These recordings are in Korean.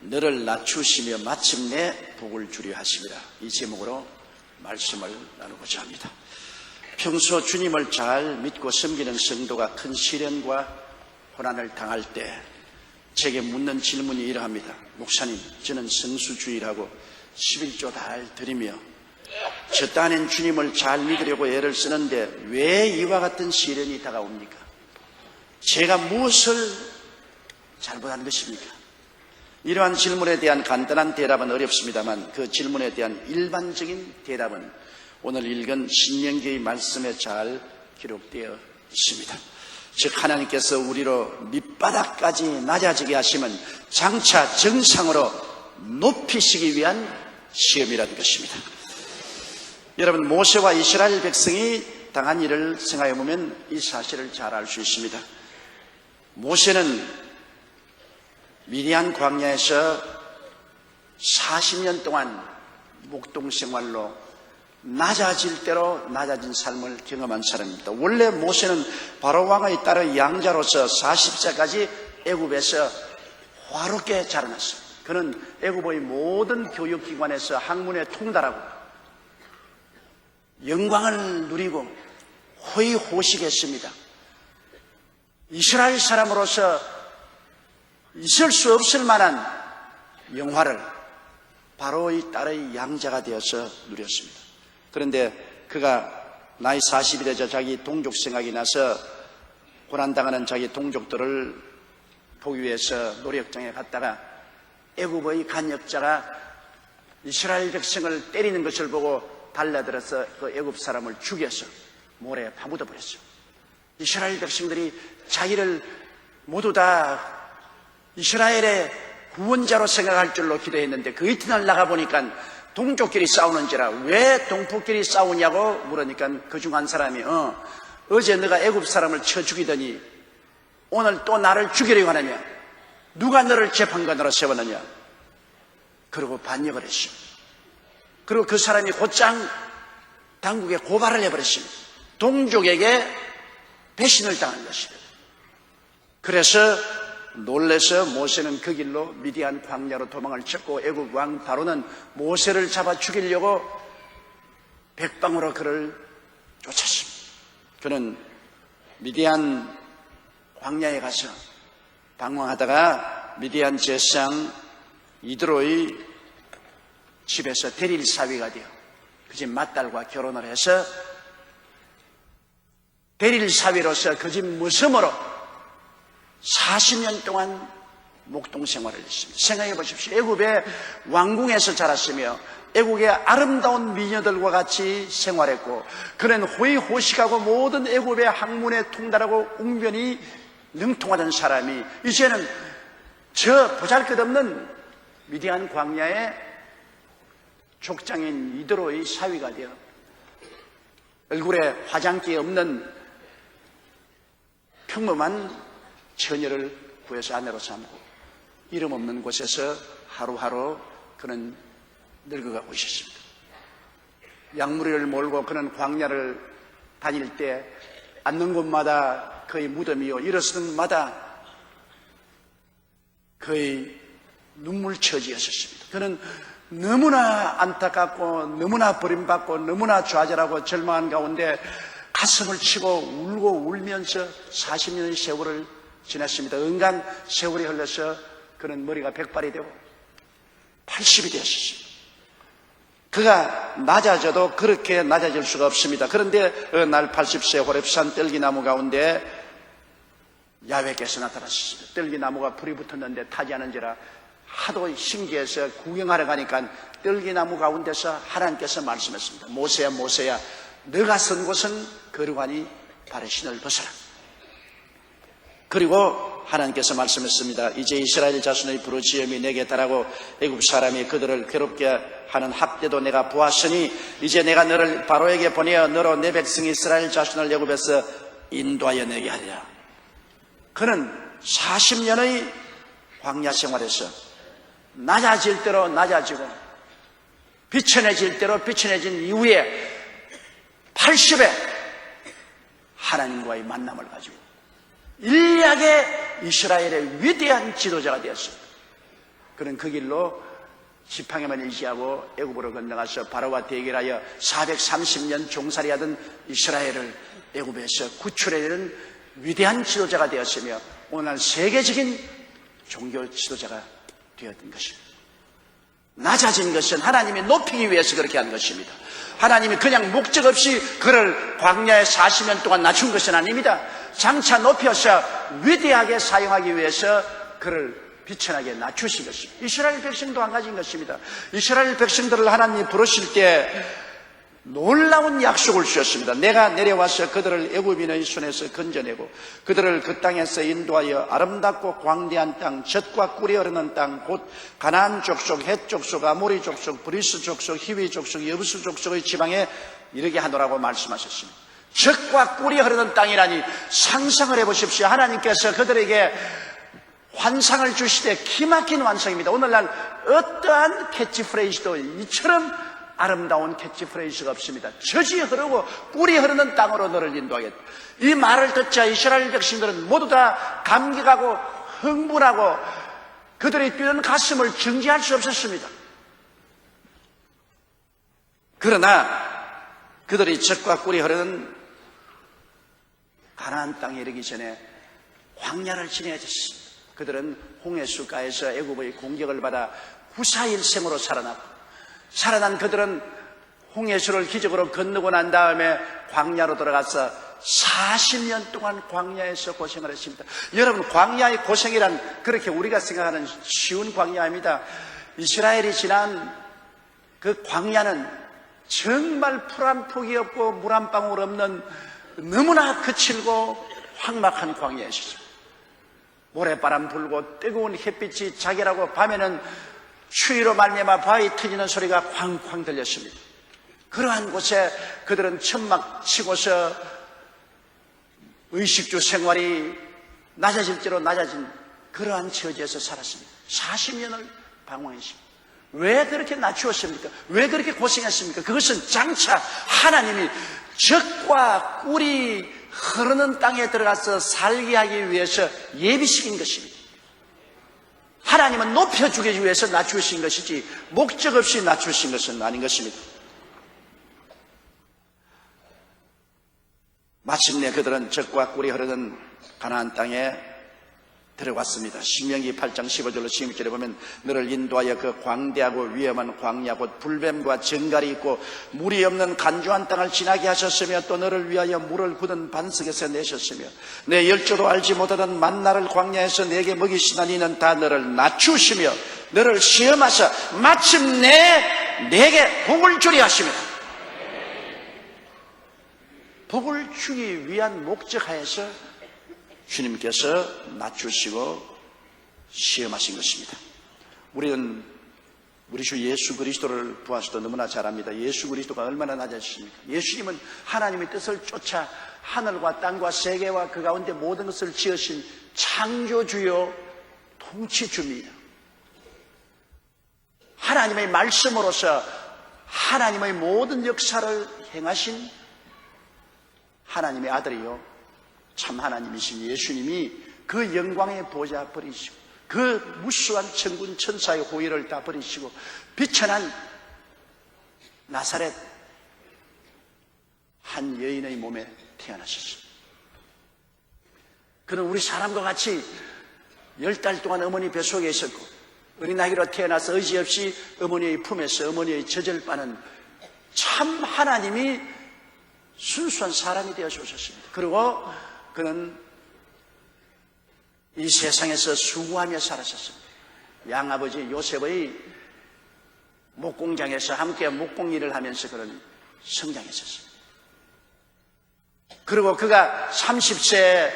너를 낮추시며 마침내 복을 주려 하심이라. 이 제목으로 말씀을 나누고자 합니다. 평소 주님을 잘 믿고 섬기는 성도가 큰 시련과 고난을 당할 때 제게 묻는 질문이 이러합니다. 목사님, 저는 성수주의라고 11조 달 드리며 저 딴엔 주님을 잘 믿으려고 애를 쓰는데 왜 이와 같은 시련이 다가옵니까? 제가 무엇을 잘못한 것입니까? 이러한 질문에 대한 간단한 대답은 어렵습니다만 그 질문에 대한 일반적인 대답은 오늘 읽은 신명기의 말씀에 잘 기록되어 있습니다. 즉 하나님께서 우리로 밑바닥까지 낮아지게 하시면 장차 정상으로 높이시기 위한 시험이라는 것입니다. 여러분, 모세와 이스라엘 백성이 당한 일을 생각해 보면 이 사실을 잘 알 수 있습니다. 모세는 미디안 광야에서 40년 동안 목동 생활로 낮아질 대로 낮아진 삶을 경험한 사람입니다. 원래 모세는 바로 왕의 딸의 양자로서 40세까지 애굽에서 화롭게 자라났어요. 그는 애굽의 모든 교육기관에서 학문에 통달하고 영광을 누리고 호의호식했습니다. 이스라엘 사람으로서 있을 수 없을 만한 영화를 바로의 딸의 양자가 되어서 누렸습니다. 그런데 그가 나이 40이 되자 자기 동족 생각이 나서 고난당하는 자기 동족들을 보기 위해서 노력장에 갔다가 애굽의 간역자가 이스라엘 백성을 때리는 것을 보고 달려들어서 그 애굽 사람을 죽여서 모래에 파묻어 버렸어요. 이스라엘 백성들이 자기를 모두 다 이스라엘의 구원자로 생각할 줄로 기도했는데 그 이튿날 나가보니까 동족끼리 싸우는지라 왜 동포끼리 싸우냐고 물으니까 그중 한 사람이 어제 너가 애굽 사람을 쳐 죽이더니 오늘 또 나를 죽이려고 하느냐? 누가 너를 재판관으로 세웠느냐? 그러고 반역을 했습니다. 그리고 그 사람이 곧장 당국에 고발을 해버렸습니다. 동족에게 배신을 당한 것입니다. 그래서 놀라서 모세는 그 길로 미디안 광야로 도망을 쳤고 애굽 왕 바로는 모세를 잡아 죽이려고 백방으로 그를 쫓았습니다. 그는 미디안 광야에 가서 방황하다가 미디안 제사장 이드로의 집에서 대릴 사위가 되어 그 집 맏딸과 결혼을 해서 대릴 사위로서 그 집 무섬으로 40년 동안 목동 생활을 했습니다. 생각해 보십시오. 애굽의 왕궁에서 자랐으며 애국의 아름다운 미녀들과 같이 생활했고 그는 호의호식하고 모든 애굽의 학문에 통달하고 웅변히 능통하던 사람이 이제는 저 보잘것없는 미디안 광야의 족장인 이드로의 사위가 되어 얼굴에 화장기 없는 평범한 처녀를 구해서 아내로 삼고 이름 없는 곳에서 하루하루 그는 늙어가고 있었습니다. 양무리를 몰고 그는 광야를 다닐 때 앉는 곳마다 그의 무덤이요 일어서는 마다 그의 눈물처지였었습니다. 그는 너무나 안타깝고 너무나 버림받고 너무나 좌절하고 절망한 가운데 가슴을 치고 울고 울면서 40년의 세월을 지났습니다. 은간 세월이 흘러서 그는 머리가 100발이 되고 80이 되었습니다. 그가 낮아져도 그렇게 낮아질 수가 없습니다. 그런데 어느 날 80세 호렙산 뜰기나무 가운데 야훼께서 나타났습니다. 뜰기나무가 불이 붙었는데 타지 않은지라 하도 신기해서 구경하러 가니까 뜰기나무 가운데서 하나님께서 말씀했습니다. 모세야 모세야 너가 선 곳은 거룩하니 발의 신을 벗어라. 그리고 하나님께서 말씀했습니다. 이제 이스라엘 자손의 부르짖음이 내게 달하고 애굽 사람이 그들을 괴롭게 하는 학대도 내가 보았으니 이제 내가 너를 바로에게 보내어 너로 내 백성 이스라엘 자손을 애굽에서 인도하여 내게 하리라. 그는 40년의 광야 생활에서 낮아질 대로 낮아지고 비천해질 대로 비천해진 이후에 80에 하나님과의 만남을 가지고 인류의 이스라엘의 위대한 지도자가 되었습니다. 그는 그 길로 지팡이만 의지하고 애굽으로 건너가서 바로와 대결하여 430년 종살이하던 이스라엘을 애굽에서 구출해내는 위대한 지도자가 되었으며 오늘 세계적인 종교 지도자가 되었던 것입니다. 낮아진 것은 하나님이 높이기 위해서 그렇게 한 것입니다. 하나님이 그냥 목적 없이 그를 광야에 40년 동안 낮춘 것은 아닙니다. 장차 높여서 위대하게 사용하기 위해서 그를 비천하게 낮추신 것입니다. 이스라엘 백성도 한 가지인 것입니다. 이스라엘 백성들을 하나님이 부르실 때 놀라운 약속을 주셨습니다. 내가 내려와서 그들을 애굽인의 손에서 건져내고 그들을 그 땅에서 인도하여 아름답고 광대한 땅, 젖과 꿀이 흐르는 땅, 곧 가나안 족속, 헷 족속, 아모리 족속, 브리스 족속, 히위 족속, 여부스 족속의 지방에 이르게 하노라고 말씀하셨습니다. 젖과 꿀이 흐르는 땅이라니 상상을 해보십시오. 하나님께서 그들에게 환상을 주시되 기막힌 환상입니다. 오늘날 어떠한 캐치프레이즈도 이처럼 아름다운 캐치프레이즈가 없습니다. 젖이 흐르고 꿀이 흐르는 땅으로 너를 인도하겠다. 이 말을 듣자 이스라엘 백성들은 모두 다 감격하고 흥분하고 그들이 뛰는 가슴을 정지할 수 없었습니다. 그러나 그들이 젖과 꿀이 흐르는 가나안 땅에 이르기 전에 광야를 지내야 됐습니다. 그들은 홍해수가에서 애굽의 공격을 받아 후사일생으로 살아난 그들은 홍해수를 기적으로 건너고 난 다음에 광야로 들어가서 40년 동안 광야에서 고생을 했습니다. 여러분, 광야의 고생이란 그렇게 우리가 생각하는 쉬운 광야입니다. 이스라엘이 지난 그 광야는 정말 풀 한 폭이 없고 물 한 방울 없는 너무나 거칠고 황막한 광야였습니다. 모래바람 불고 뜨거운 햇빛이 자결하고 밤에는 추위로 말미암아 바위 터지는 소리가 쾅쾅 들렸습니다. 그러한 곳에 그들은 천막 치고서 의식주 생활이 낮아질 대로 낮아진 그러한 처지에서 살았습니다. 40년을 방황했습니다. 왜 그렇게 낮추었습니까? 왜 그렇게 고생했습니까? 그것은 장차 하나님이 젖과 꿀이 흐르는 땅에 들어가서 살게 하기 위해서 예비시킨 것입니다. 하나님은 높여주기 위해서 낮추신 것이지 목적 없이 낮추신 것은 아닌 것입니다. 마침내 그들은 젖과 꿀이 흐르는 가나안 땅에 들어갔습니다. 신명기 8장 15절로 16절에 보면 너를 인도하여 그 광대하고 위험한 광야 곧 불뱀과 정갈이 있고 물이 없는 간주한 땅을 지나게 하셨으며 또 너를 위하여 물을 굳은 반석에서 내셨으며 내 열조도 알지 못하던 만나를 광야에서 내게 먹이시나니 이는 다 너를 낮추시며 너를 시험하사 마침내 내게 복을 주리 하십니다. 복을 주기 위한 목적하에서 주님께서 낮추시고 시험하신 것입니다. 우리는 우리 주 예수 그리스도를 보아서도 너무나 잘 압니다. 예수 그리스도가 얼마나 낮아지십니까? 예수님은 하나님의 뜻을 쫓아 하늘과 땅과 세계와 그 가운데 모든 것을 지으신 창조주요 통치주입니다. 하나님의 말씀으로서 하나님의 모든 역사를 행하신 하나님의 아들이요 참 하나님이신 예수님이 그 영광의 보좌 버리시고 그 무수한 천군 천사의 호의를 다 버리시고 비천한 나사렛 한 여인의 몸에 태어나셨습니다. 그는 우리 사람과 같이 10달 동안 어머니 뱃속에 있었고 어린아기로 태어나서 의지 없이 어머니의 품에서 어머니의 젖을 빠는 참 하나님이 순수한 사람이 되어서 오셨습니다. 그리고 그는 이 세상에서 수고하며 살았었습니다. 양아버지 요셉의 목공장에서 함께 목공일을 하면서 그는 성장했었습니다. 그리고 그가 30세에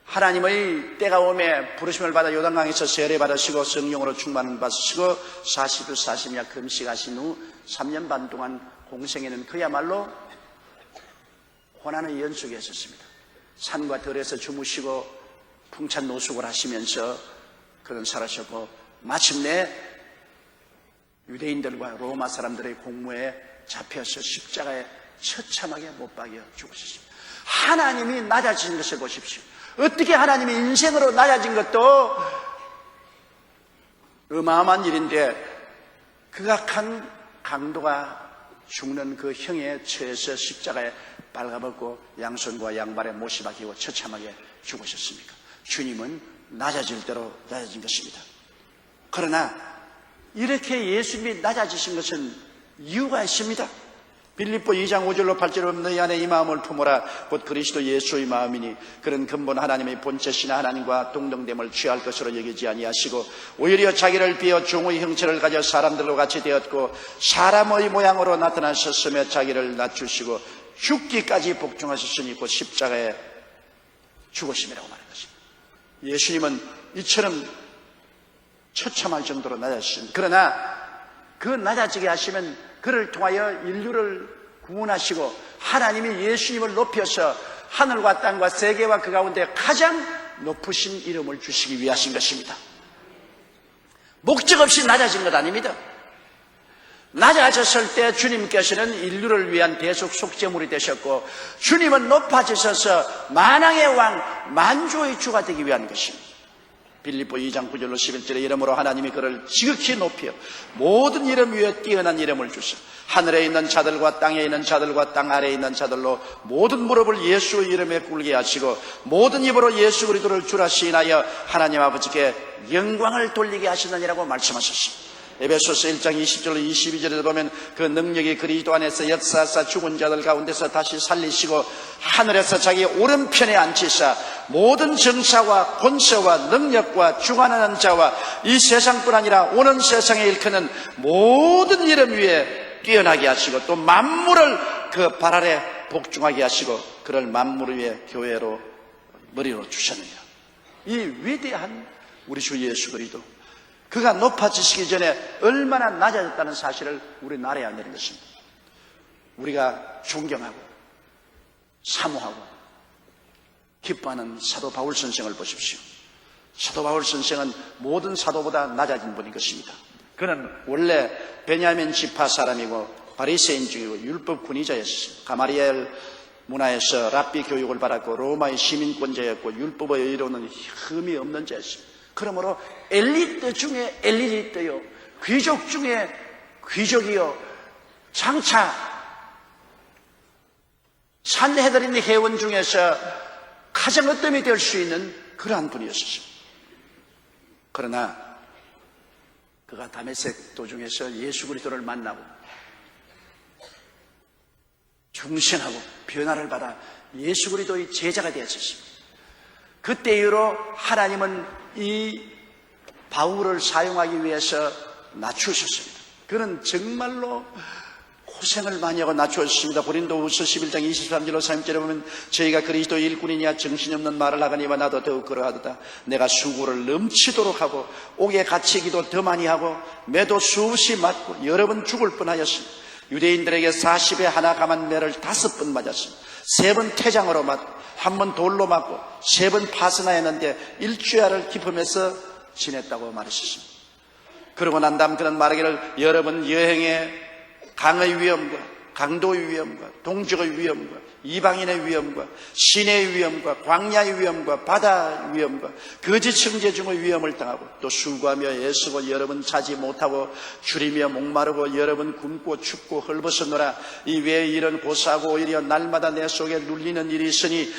하나님의 때가 오매 부르심을 받아 요단강에서 세례 받으시고 성령으로 충만을 받으시고 40일 40야 금식하신 후 3년 반 동안 공생에는 그야말로 고난의 연속에 있었습니다. 산과 들에서 주무시고 풍찬 노숙을 하시면서 그는 살아셨고 마침내 유대인들과 로마 사람들의 공무에 잡혀서 십자가에 처참하게 못 박여 죽으셨습니다. 하나님이 낮아진 것을 보십시오. 어떻게 하나님이 인생으로 낮아진 것도 어마어마한 일인데 극악한 강도가 죽는 그 형에 처해서 십자가에 빨가벗고 양손과 양발에 못이 박히고 처참하게 죽으셨습니까? 주님은 낮아질 대로 낮아진 것입니다. 그러나 이렇게 예수님이 낮아지신 것은 이유가 있습니다. 빌립보 2장 5절로 8절로 너희 안에 이 마음을 품어라 곧 그리스도 예수의 마음이니 그런 근본 하나님의 본체신 하나님과 동등됨을 취할 것으로 여기지 아니하시고 오히려 자기를 비어 종의 형체를 가져 사람들과 같이 되었고 사람의 모양으로 나타나셨으며 자기를 낮추시고 죽기까지 복종하셨으니 곧 십자가에 죽으심이라고 말하는 것입니다. 예수님은 이처럼 처참할 정도로 낮아지십니다. 그러나 그 낮아지게 하시면 그를 통하여 인류를 구원하시고 하나님이 예수님을 높여서 하늘과 땅과 세계와 그 가운데 가장 높으신 이름을 주시기 위하신 것입니다. 목적 없이 낮아진 것 아닙니다. 낮아졌을 때 주님께서는 인류를 위한 대속 속죄물이 되셨고 주님은 높아지셔서 만왕의 왕 만주의 주가 되기 위한 것입니다. 빌립보 2장 9절로 11절에 이름으로 하나님이 그를 지극히 높여 모든 이름 위에 뛰어난 이름을 주셔 하늘에 있는 자들과 땅에 있는 자들과 땅 아래에 있는 자들로 모든 무릎을 예수의 이름에 꿇게 하시고 모든 입으로 예수 그리스도를 주라 시인하여 하나님 아버지께 영광을 돌리게 하시느니라고 말씀하셨습니다. 에베소서 1장 20절로 22절에 보면 그 능력이 그리스도 안에서 역사하사 죽은 자들 가운데서 다시 살리시고 하늘에서 자기 오른편에 앉히사 모든 정사와 권세와 능력과 주관하는 자와 이 세상뿐 아니라 오는 세상에 일컫는 모든 이름 위에 뛰어나게 하시고 또 만물을 그 발 아래 복종하게 하시고 그를 만물 위에 교회로 머리로 주셨느니라. 이 위대한 우리 주 예수 그리스도 그가 높아지시기 전에 얼마나 낮아졌다는 사실을 우리는 알아야 되는 것입니다. 우리가 존경하고 사모하고 기뻐하는 사도 바울 선생을 보십시오. 사도 바울 선생은 모든 사도보다 낮아진 분인 것입니다. 그는 원래 베냐민 지파 사람이고 바리새인 중이고 율법 군의자였습니다. 가마리엘 문화에서 랍비 교육을 받았고 로마의 시민권자였고 율법의 의로는 흠이 없는 자였습니다. 그러므로 엘리트 중에 엘리트요, 귀족 중에 귀족이요, 장차 산헤드린 회원 중에서 가장 으뜸이 될 수 있는 그러한 분이었습니다. 그러나 그가 다메섹 도중에서 예수 그리스도를 만나고 중생하고 변화를 받아 예수 그리스도의 제자가 되었습니다. 그때 이후로 하나님은 이 바울을 사용하기 위해서 낮추셨습니다. 그는 정말로 고생을 많이 하고 낮추었습니다. 고린도후서 11장 23절로 30절에 보면 저희가 그리스도 일꾼이냐 정신이 없는 말을 하거니와 나도 더욱 그러하도다. 내가 수고를 넘치도록 하고 옥에 갇히기도 더 많이 하고 매도 수없이 맞고 여러 번 죽을 뻔하였습니다. 유대인들에게 40에 하나 감한 매를 5번 맞았습니다. 3번 태장으로 맞고 1번 돌로 맞고 3번 파선하였는데 일주야를 기품해서 지냈다고 말하셨습니다. 그러고 난 다음 그는 말하기를 여러 번 여행에 강의 위험과 강도의 위험과 동족의 위험과 이방인의 위험과 시내의 위험과 광야의 위험과 바다 위험과 거짓 형제 중의 위험을 당하고 또 수고하며 애쓰고 여러 번 자지 못하고 줄이며 목마르고 여러 번 굶고 춥고 헐벗었노라. 이 외의 일은 고사하고 오히려 날마다 내 속에 눌리는 일이 있으니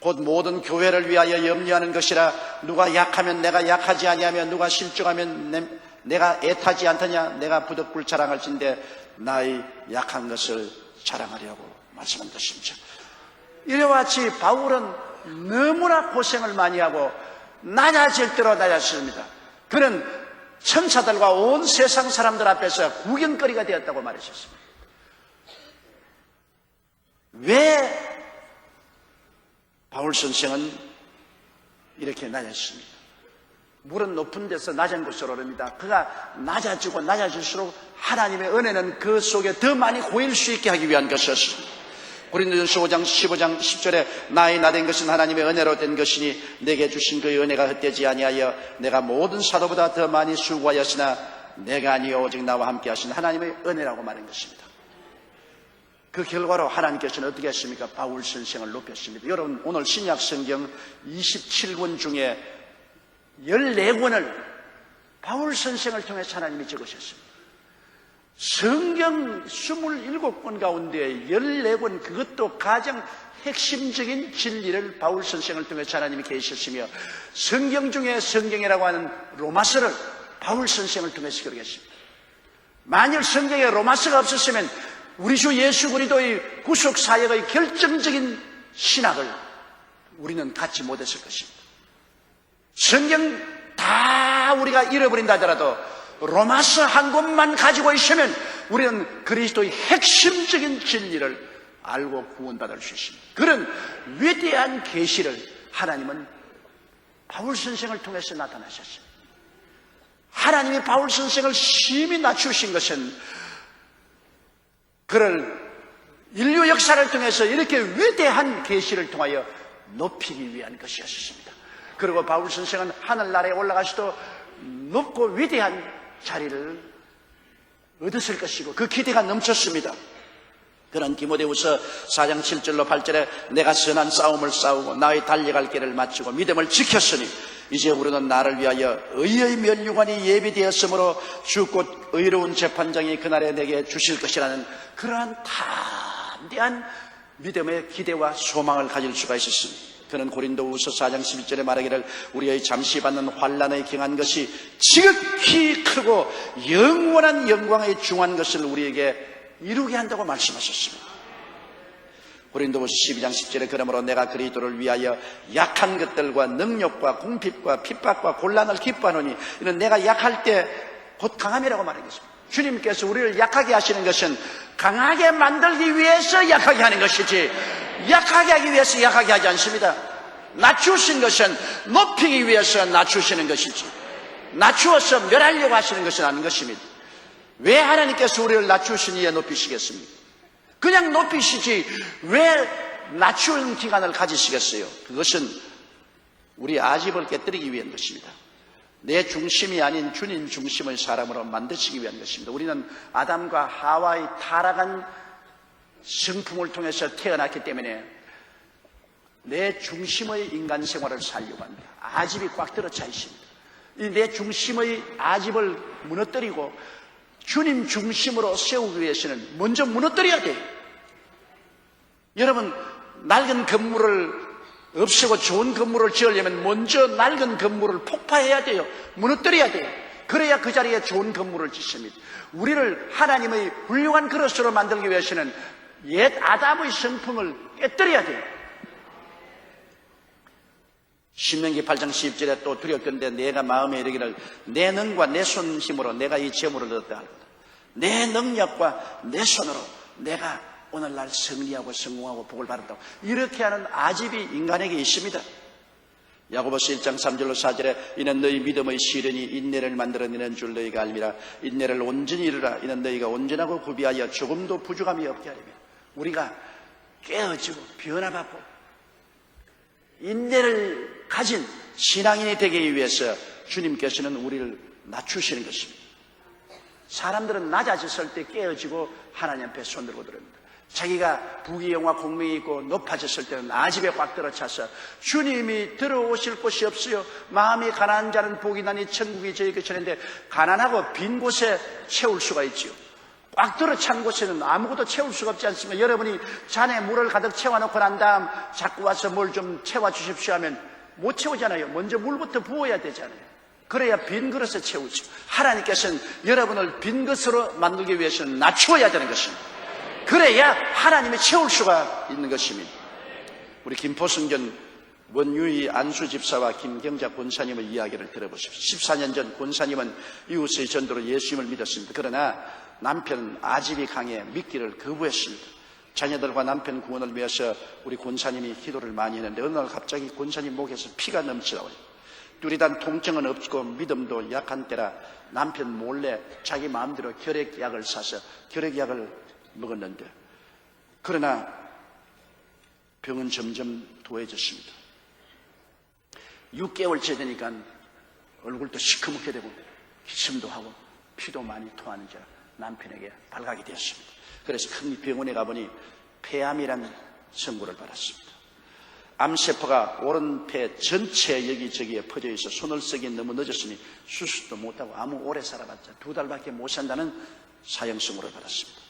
곧 모든 교회를 위하여 염려하는 것이라. 누가 약하면 내가 약하지 아니하며 누가 실족하면 내가 애타지 않더냐. 내가 부득불 자랑할진대 나의 약한 것을 자랑하려고 말씀한 것입니다. 이와 같이 바울은 너무나 고생을 많이 하고 낮아질 대로 낮았습니다. 그는 천사들과 온 세상 사람들 앞에서 구경거리가 되었다고 말하셨습니다. 왜 바울 선생은 이렇게 낮았습니다? 물은 높은 데서 낮은 곳으로 오릅니다. 그가 낮아지고 낮아질수록 하나님의 은혜는 그 속에 더 많이 고일 수 있게 하기 위한 것이었습니다. 고린도전서 5장 15장 10절에 나의 나된 것은 하나님의 은혜로 된 것이니 내게 주신 그의 은혜가 헛되지 아니하여 내가 모든 사도보다 더 많이 수고하였으나 내가 아니요 오직 나와 함께 하신 하나님의 은혜라고 말한 것입니다. 그 결과로 하나님께서는 어떻게 했습니까? 바울 선생을 높였습니다. 여러분 오늘 신약 성경 27권 중에 14권을 바울 선생을 통해서 하나님이 적으셨습니다. 성경 27권 가운데 14권, 그것도 가장 핵심적인 진리를 바울 선생을 통해서 하나님이 계셨으며, 성경 중에 성경이라고 하는 로마서를 바울 선생을 통해서 기록했습니다. 만일 성경에 로마서가 없었으면 우리 주 예수 그리스도의 구속 사역의 결정적인 신학을 우리는 갖지 못했을 것입니다. 성경 다 우리가 잃어버린다 하더라도 로마서 한 권만 가지고 있으면 우리는 그리스도의 핵심적인 진리를 알고 구원받을 수 있습니다. 그런 위대한 계시를 하나님은 바울 선생을 통해서 나타나셨습니다. 하나님이 바울 선생을 심히 낮추신 것은 그를 인류 역사를 통해서 이렇게 위대한 계시를 통하여 높이기 위한 것이었습니다. 그리고 바울 선생은 하늘나라에 올라가서도 높고 위대한 자리를 얻었을 것이고 그 기대가 넘쳤습니다. 그런 디모데후서 4장 7절로 8절에 내가 선한 싸움을 싸우고 나의 달려갈 길을 마치고 믿음을 지켰으니 이제 우리는 나를 위하여 의의 면류관이 예비되었으므로 주 곧 의로운 재판장이 그날에 내게 주실 것이라는 그러한 담대한 믿음의 기대와 소망을 가질 수가 있었습니다. 그는 고린도후서 4장 11절에 말하기를 우리의 잠시 받는 환난에 경한 것이 지극히 크고 영원한 영광에 중한 것을 우리에게 이루게 한다고 말씀하셨습니다. 고린도후서 12장 10절에 그러므로 내가 그리스도를 위하여 약한 것들과 능력과 궁핍과 핍박과 곤란을 기뻐하노니 이는 내가 약할 때 곧 강함이라고 말하겠습니다. 주님께서 우리를 약하게 하시는 것은 강하게 만들기 위해서 약하게 하는 것이지 약하게 하기 위해서 약하게 하지 않습니다. 낮추신 것은 높이기 위해서 낮추시는 것이지 낮추어서 멸하려고 하시는 것은 아닌 것입니다. 왜 하나님께서 우리를 낮추시니에 높이시겠습니까? 그냥 높이시지 왜 낮추는 기간을 가지시겠어요? 그것은 우리 아집을 깨뜨리기 위한 것입니다. 내 중심이 아닌 주님 중심의 사람으로 만드시기 위한 것입니다. 우리는 아담과 하와의 타락한 성품을 통해서 태어났기 때문에 내 중심의 인간 생활을 살려고 합니다. 아집이 꽉 들어차 있습니다. 이 내 중심의 아집을 무너뜨리고 주님 중심으로 세우기 위해서는 먼저 무너뜨려야 돼요. 여러분, 낡은 건물을 없애고 좋은 건물을 지으려면 먼저 낡은 건물을 폭파해야 돼요. 무너뜨려야 돼요. 그래야 그 자리에 좋은 건물을 짓습니다. 우리를 하나님의 훌륭한 그릇으로 만들기 위해서는 옛 아담의 성품을 깨뜨려야 돼요. 신명기 8장 10절에 또 두렵건대 내가 마음에 이르기를 내 능과 내 손 힘으로 내가 이 재물을 얻었다. 내 능력과 내 손으로 내가 오늘날 승리하고 성공하고 복을 받았다고 이렇게 하는 아집이 인간에게 있습니다. 야고보서 1장 3절로 4절에 이는 너희 믿음의 시련이 인내를 만들어내는 줄 너희가 알미라. 인내를 온전히 이루라. 이는 너희가 온전하고 구비하여 조금도 부족함이 없게 하리라. 우리가 깨어지고 변화받고 인내를 가진 신앙인이 되기 위해서 주님께서는 우리를 낮추시는 것입니다. 사람들은 낮아졌을 때 깨어지고 하나님 앞에 손들고 들어옵니다. 자기가 부귀영화 공명이 있고 높아졌을 때는 아집에 꽉 들어차서 주님이 들어오실 곳이 없어요. 마음이 가난한 자는 복이 나니 천국이 저희 것이는데 가난하고 빈 곳에 채울 수가 있지요. 꽉 들어찬 곳에는 아무것도 채울 수가 없지 않습니까? 여러분이 잔에 물을 가득 채워놓고 난 다음 자꾸 와서 뭘 좀 채워주십시오 하면 못 채우잖아요. 먼저 물부터 부어야 되잖아요. 그래야 빈 그릇에 채우죠. 하나님께서는 여러분을 빈 그릇으로 만들기 위해서는 낮추어야 되는 것입니다. 그래야 하나님이 채울 수가 있는 것입니다. 우리 김포성전 원유희 안수 집사와 김경자 권사님의 이야기를 들어보십시오. 14년 전 권사님은 이웃의 전도로 예수님을 믿었습니다. 그러나 남편 아집이 강해 믿기를 거부했습니다. 자녀들과 남편 구원을 위해서 우리 권사님이 기도를 많이 했는데 어느 날 갑자기 권사님 목에서 피가 넘치더라고요. 뚜렷한 통증은 없고 믿음도 약한 때라 남편 몰래 자기 마음대로 결핵약을 사서 결핵약을 먹었는데 그러나 병은 점점 도해졌습니다. 6개월째 되니까 얼굴도 시커멓게 되고 기침도 하고 피도 많이 토하는 자 남편에게 발각이 되었습니다. 그래서 큰 병원에 가보니 폐암이란 선고를 받았습니다. 암세포가 오른폐 전체 여기저기에 퍼져 있어 손을 쓰기 너무 늦었으니 수술도 못하고 아무 오래 살아봤자 2달밖에 못 산다는 사형선고를 받았습니다.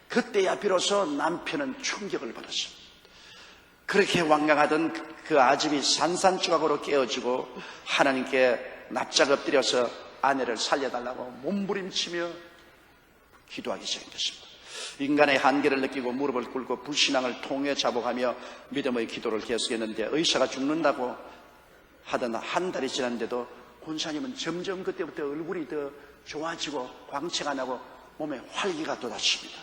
그때야 비로소 남편은 충격을 받았습니다. 그렇게 완강하던 그 아집이 산산조각으로 깨어지고 하나님께 납작 엎드려서 아내를 살려달라고 몸부림치며 기도하기 시작했습니다. 인간의 한계를 느끼고 무릎을 꿇고 불신앙을 통해 자복하며 믿음의 기도를 계속했는데 의사가 죽는다고 하던 한 달이 지났는데도 권사님은 점점 그때부터 얼굴이 더 좋아지고 광채가 나고 몸에 활기가 돋았습니다.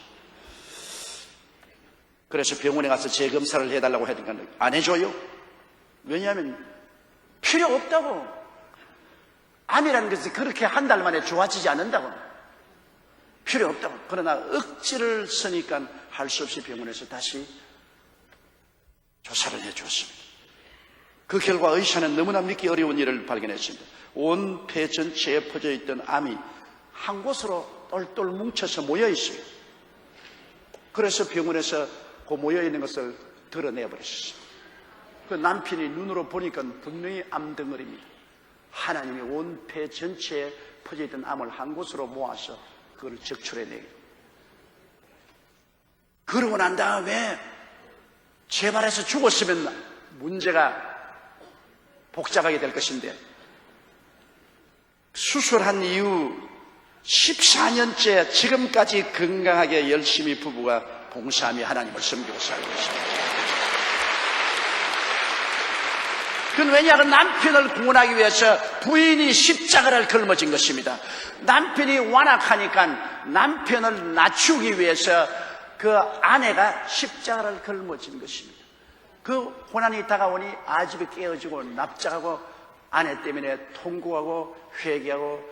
그래서 병원에 가서 재검사를 해달라고 하니까 안 해줘요. 왜냐하면 필요 없다고. 암이라는 것이 그렇게 한 달 만에 좋아지지 않는다고. 필요 없다고. 그러나 억지를 쓰니까 할 수 없이 병원에서 다시 조사를 해주었습니다. 그 결과 의사는 너무나 믿기 어려운 일을 발견했습니다. 온 폐 전체에 퍼져 있던 암이 한 곳으로 똘똘 뭉쳐서 모여 있어요. 그래서 병원에서 그 모여 있는 것을 드러내버렸어요. 그 남편이 눈으로 보니까 분명히 암덩어리입니다. 하나님이 온 폐 전체에 퍼져 있던 암을 한 곳으로 모아서 그걸 적출해내요. 그러고 난 다음에 재발해서 죽었으면 문제가 복잡하게 될 것인데 수술한 이후 14년째 지금까지 건강하게 열심히 부부가 봉사하며 하나님을 섬기고 살고 있습니다. 그건 왜냐하면 남편을 구원하기 위해서 부인이 십자가를 걸머진 것입니다. 남편이 완악하니까 남편을 낮추기 위해서 그 아내가 십자가를 걸머진 것입니다. 그 고난이 다가오니 아집이 깨어지고 납작하고 아내 때문에 통곡하고 회개하고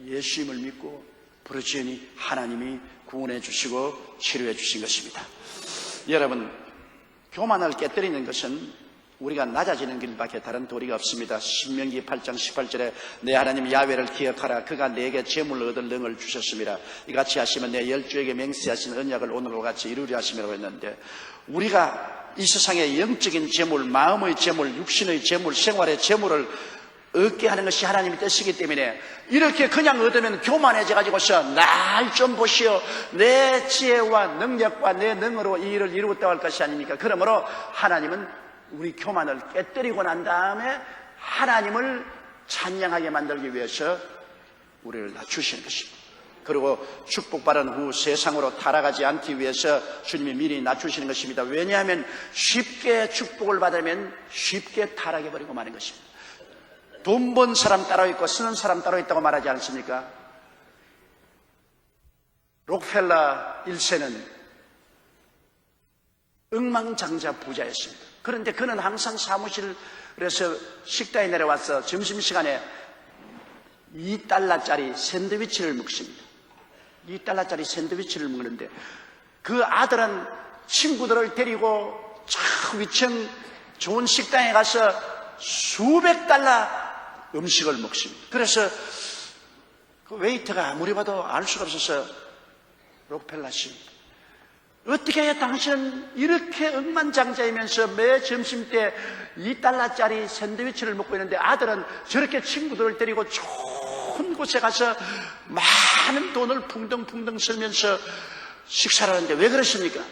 예수님을 믿고 부르짖으니 하나님이 구원해 주시고 치료해 주신 것입니다. 여러분, 교만을 깨뜨리는 것은 우리가 낮아지는 길밖에 다른 도리가 없습니다. 신명기 8장 18절에 내 하나님 야훼를 기억하라. 그가 내게 재물을 얻을 능을 주셨습니다. 이같이 하시면 내 열주에게 맹세하신 언약을 오늘과 같이 이루려 하심이라고 했는데 우리가 이 세상의 영적인 재물, 마음의 재물, 육신의 재물, 생활의 재물을 얻게 하는 것이 하나님의 뜻이기 때문에 이렇게 그냥 얻으면 교만해져 가지고서 날 좀 보시오, 내 지혜와 능력과 내 능으로 이 일을 이루었다고 할 것이 아니니까. 그러므로 하나님은 우리 교만을 깨뜨리고 난 다음에 하나님을 찬양하게 만들기 위해서 우리를 낮추시는 것입니다. 그리고 축복받은 후 세상으로 타락하지 않기 위해서 주님이 미리 낮추시는 것입니다. 왜냐하면 쉽게 축복을 받으면 쉽게 타락해버리고 마는 것입니다. 돈 번 사람 따로 있고 쓰는 사람 따로 있다고 말하지 않습니까? 록펠러 1세는 억만장자 부자였습니다. 그런데 그는 항상 사무실에서 식당에 내려와서 점심시간에 $2짜리 샌드위치를 먹습니다. $2짜리 샌드위치를 먹는데 그 아들은 친구들을 데리고 저 위층 좋은 식당에 가서 수백 달러 음식을 먹습니다. 그래서 그 웨이터가 아무리 봐도 알 수가 없어서 록펠러 씨, 어떻게 해야 당신은 이렇게 억만장자이면서 매 점심때 $2짜리 샌드위치를 먹고 있는데 아들은 저렇게 친구들을 데리고 좋은 곳에 가서 많은 돈을 풍덩풍덩 쓸면서 식사를 하는데 왜 그러십니까?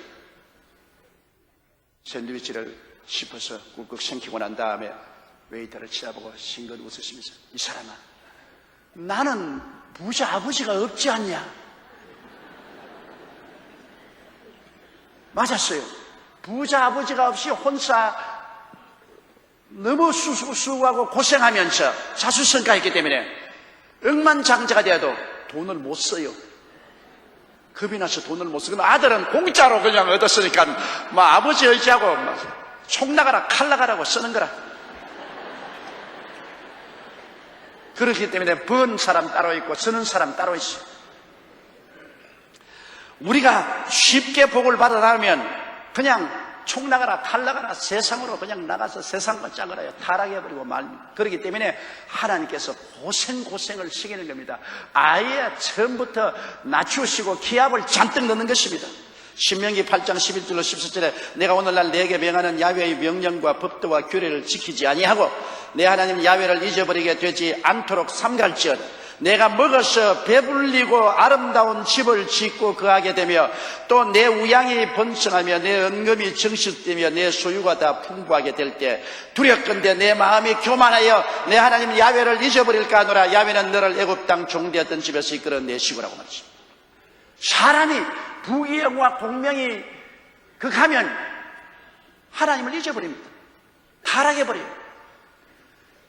샌드위치를 씹어서 꿀꺽 삼키고 난 다음에 웨이터를 쳐다보고 싱긋 웃으시면서 이 사람아, 나는 부자 아버지가 없지 않냐? 맞았어요. 부자 아버지가 없이 혼자 너무 수고하고 고생하면서 자수성가했기 때문에 억만장자가 되어도 돈을 못 써요. 겁이 나서 돈을 못 쓰고 아들은 공짜로 그냥 얻었으니까 뭐 아버지 의지하고 총 나가라 칼 나가라고 쓰는 거라. 그렇기 때문에 번 사람 따로 있고 쓰는 사람 따로 있어. 우리가 쉽게 복을 받아나면 그냥 총 나가라 칼 나가라 세상으로 그냥 나가서 세상과 짝을 타락해버리고 말입니다. 그렇기 때문에 하나님께서 고생을 시키는 겁니다. 아예 처음부터 낮추시고 기압을 잔뜩 넣는 것입니다. 신명기 8장 11절로 14절에 내가 오늘날 내게 명하는 야훼의 명령과 법도와 규례를 지키지 아니하고 내 하나님 야훼를 잊어버리게 되지 않도록 삼갈지어다. 내가 먹어서 배불리고 아름다운 집을 짓고 거하게 되며 또 내 우양이 번성하며 내 은금이 정식되며 내 소유가 다 풍부하게 될 때 두렵건대 내 마음이 교만하여 내 하나님 야훼를 잊어버릴까 하노라. 야훼는 너를 애굽 땅 종되었던 집에서 이끌어내시고라고 말했습니다. 사람이 부귀영화 공명이 극하면 하나님을 잊어버립니다. 타락해버려요.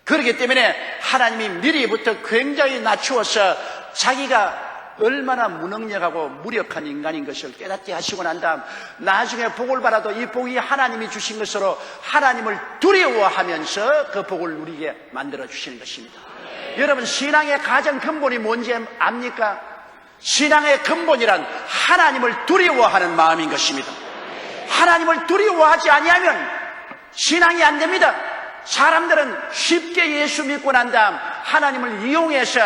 그렇기 때문에 하나님이 미리부터 굉장히 낮추어서 자기가 얼마나 무능력하고 무력한 인간인 것을 깨닫게 하시고 난 다음 나중에 복을 받아도 이 복이 하나님이 주신 것으로 하나님을 두려워하면서 그 복을 누리게 만들어 주시는 것입니다. 여러분, 신앙의 가장 근본이 뭔지 압니까? 신앙의 근본이란 하나님을 두려워하는 마음인 것입니다. 하나님을 두려워하지 아니하면 신앙이 안 됩니다. 사람들은 쉽게 예수 믿고 난 다음 하나님을 이용해서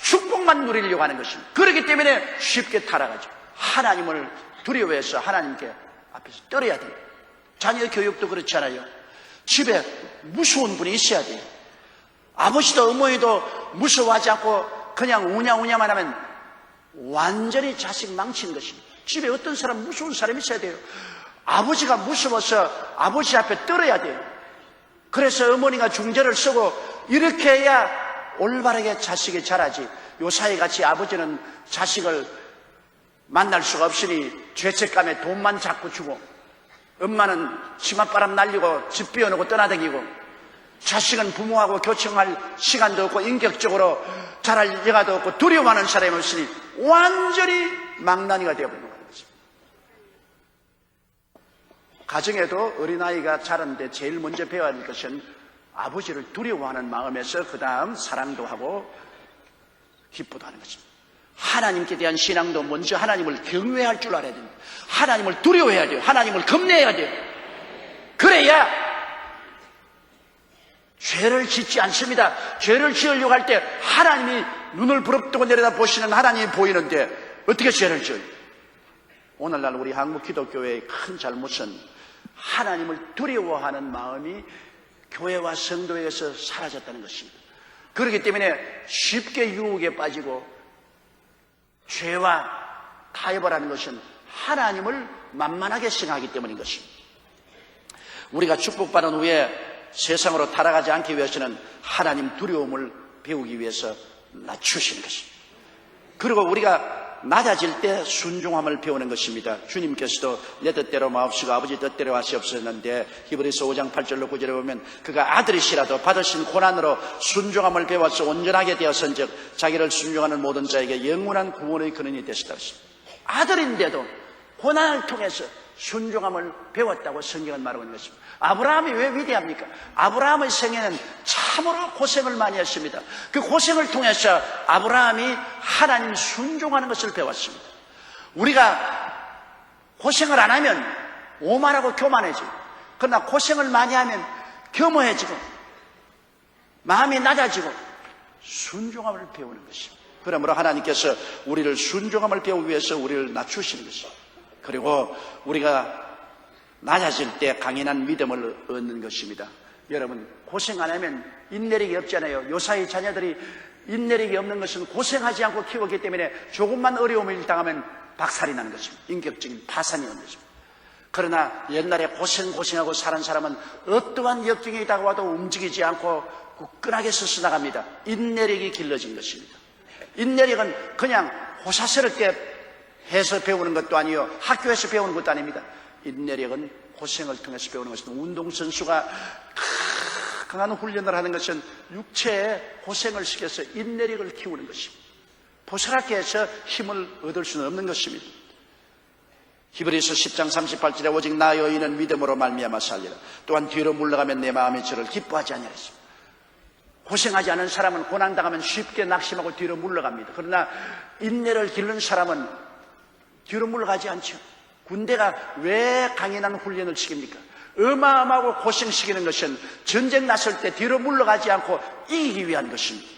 축복만 누리려고 하는 것입니다. 그렇기 때문에 쉽게 타락하죠. 하나님을 두려워해서 하나님께 앞에서 떨어야 돼요. 자녀 교육도 그렇지 않아요. 집에 무서운 분이 있어야 돼요. 아버지도 어머니도 무서워하지 않고 그냥 우냐우냐만 하면 완전히 자식 망치는 것입니다. 집에 어떤 사람, 무서운 사람이 있어야 돼요. 아버지가 무서워서 아버지 앞에 떨어야 돼요. 그래서 어머니가 중재를 쓰고 이렇게 해야 올바르게 자식이 자라지. 요사이 같이 아버지는 자식을 만날 수가 없으니 죄책감에 돈만 자꾸 주고 엄마는 치맛바람 날리고 집 비워놓고 떠나다니고 자식은 부모하고 교청할 시간도 없고 인격적으로 자랄 여가도 없고 두려워하는 사람이 없으니 완전히 망나니가 되어버리는 거예요. 가정에도 어린아이가 자라는데 제일 먼저 배워야 할 것은 아버지를 두려워하는 마음에서 그 다음 사랑도 하고 기쁘도 하는 것입니다. 하나님께 대한 신앙도 먼저 하나님을 경외할 줄 알아야 됩니다. 하나님을 두려워해야 돼요. 하나님을 겁내야 돼요. 그래야 죄를 짓지 않습니다. 죄를 지으려고 할 때 하나님이 눈을 부릅뜨고 내려다 보시는 하나님이 보이는데 어떻게 죄를 지어요? 오늘날 우리 한국 기독교회의 큰 잘못은 하나님을 두려워하는 마음이 교회와 성도에게서 사라졌다는 것입니다. 그렇기 때문에 쉽게 유혹에 빠지고 죄와 타협을 하는 것은 하나님을 만만하게 생각하기 때문인 것입니다. 우리가 축복받은 후에 세상으로 타락하지 않기 위해서는 하나님 두려움을 배우기 위해서 낮추시는 것입니다. 그리고 우리가 낮아질 때 순종함을 배우는 것입니다. 주님께서도 내 뜻대로 마옵시고 아버지 뜻대로 하시옵소서는데 히브리서 5장 8절로 9절에 보면 그가 아들이시라도 받으신 고난으로 순종함을 배워서 온전하게 되었은즉 자기를 순종하는 모든 자에게 영원한 구원의 근원이 되시다. 아들인데도 고난을 통해서 순종함을 배웠다고 성경은 말하고 있는 것입니다. 아브라함이 왜 위대합니까? 아브라함의 생애는 참으로 고생을 많이 했습니다. 그 고생을 통해서 아브라함이 하나님 순종하는 것을 배웠습니다. 우리가 고생을 안 하면 오만하고 교만해지고, 그러나 고생을 많이 하면 겸허해지고 마음이 낮아지고 순종함을 배우는 것입니다. 그러므로 하나님께서 우리를 순종함을 배우기 위해서 우리를 낮추시는 것입니다. 그리고 우리가 낮아질 때 강인한 믿음을 얻는 것입니다. 여러분, 고생 안 하면 인내력이 없잖아요. 요사이 자녀들이 인내력이 없는 것은 고생하지 않고 키웠기 때문에 조금만 어려움을 당하면 박살이 나는 것입니다. 인격적인 파산이 오는 것입니다. 그러나 옛날에 고생하고 사는 사람은 어떠한 역경이 다가와도 움직이지 않고 굳건하게 서서 나갑니다. 인내력이 길러진 것입니다. 인내력은 그냥 호사스럽게 해서 배우는 것도 아니요, 학교에서 배우는 것도 아닙니다. 인내력은 고생을 통해서 배우는 것입니다. 운동선수가 강한 훈련을 하는 것은 육체에 고생을 시켜서 인내력을 키우는 것입니다. 보스럽게 해서 힘을 얻을 수는 없는 것입니다. 히브리서 10장 38절에 오직 나 여인은 믿음으로 말미암아 살리라. 또한 뒤로 물러가면 내 마음이 저를 기뻐하지 아니하였습니다. 고생하지 않은 사람은 고난당하면 쉽게 낙심하고 뒤로 물러갑니다. 그러나 인내를 기르는 사람은 뒤로 물러가지 않죠. 군대가 왜 강인한 훈련을 시킵니까? 어마어마하고 고생시키는 것은 전쟁 났을 때 뒤로 물러가지 않고 이기기 위한 것입니다.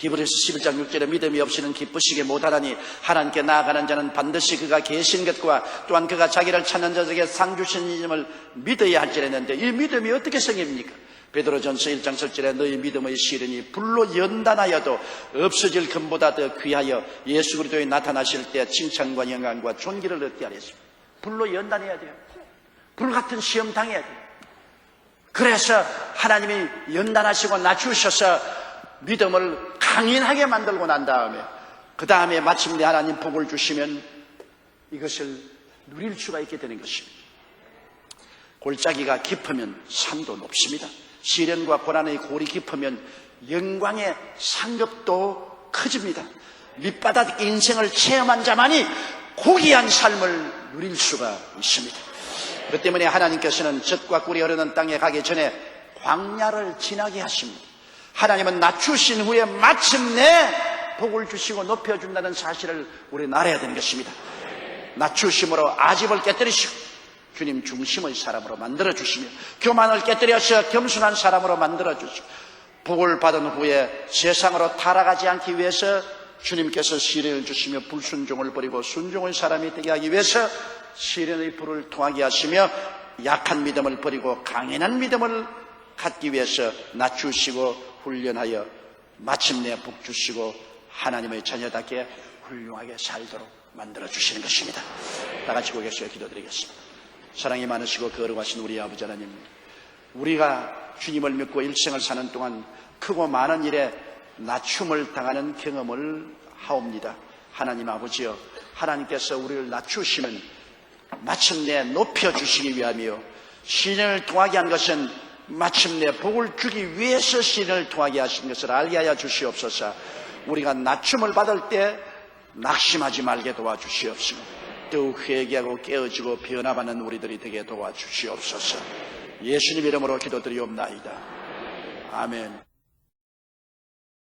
히브리서 11장 6절에 믿음이 없이는 기쁘시게 못하나니 하나님께 나아가는 자는 반드시 그가 계신 것과 또한 그가 자기를 찾는 자에게 상 주시님을 믿어야 할지라 했는데, 이 믿음이 어떻게 생깁니까? 베드로전서 1장 7절에 너희 믿음의 시련이 불로 연단하여도 없어질 금보다 더 귀하여 예수 그리스도에 나타나실 때 칭찬과 영광과 존귀를 얻게 하려 했습니다. 불로 연단해야 돼요. 불같은 시험 당해야 돼요. 그래서 하나님이 연단하시고 낮추셔서 믿음을 강인하게 만들고 난 다음에, 그 다음에 마침내 하나님 복을 주시면 이것을 누릴 수가 있게 되는 것입니다. 골짜기가 깊으면 산도 높습니다. 시련과 고난의 골이 깊으면 영광의 상급도 커집니다. 밑바닥 인생을 체험한 자만이 고귀한 삶을 누릴 수가 있습니다. 그 때문에 하나님께서는 젖과 꿀이 흐르는 땅에 가기 전에 광야를 지나게 하십니다. 하나님은 낮추신 후에 마침내 복을 주시고 높여준다는 사실을 우리는 알아야 되는 것입니다. 낮추심으로 아집을 깨뜨리시고 주님 중심의 사람으로 만들어주시며 교만을 깨뜨려서 겸손한 사람으로 만들어주시고 복을 받은 후에 세상으로 타락하지 않기 위해서 주님께서 시련을 주시며 불순종을 버리고 순종의 사람이 되게 하기 위해서 시련의 불을 통하게 하시며 약한 믿음을 버리고 강인한 믿음을 갖기 위해서 낮추시고 훈련하여 마침내 복 주시고 하나님의 자녀답게 훌륭하게 살도록 만들어주시는 것입니다. 다 같이 고개에서 기도드리겠습니다. 사랑이 많으시고 거룩하신 우리 아버지 하나님, 우리가 주님을 믿고 일생을 사는 동안 크고 많은 일에 낮춤을 당하는 경험을 하옵니다. 하나님 아버지여, 하나님께서 우리를 낮추시면 마침내 높여주시기 위하며 시련을 통하게 한 것은 마침내 복을 주기 위해서 시련을 통하게 하신 것을 알게 하여 주시옵소서. 우리가 낮춤을 받을 때 낙심하지 말게 도와주시옵소서. 더욱 회개하고 깨어지고 변화받는 우리들이 되게 도와주시옵소서. 예수님 이름으로 기도드리옵나이다. 아멘.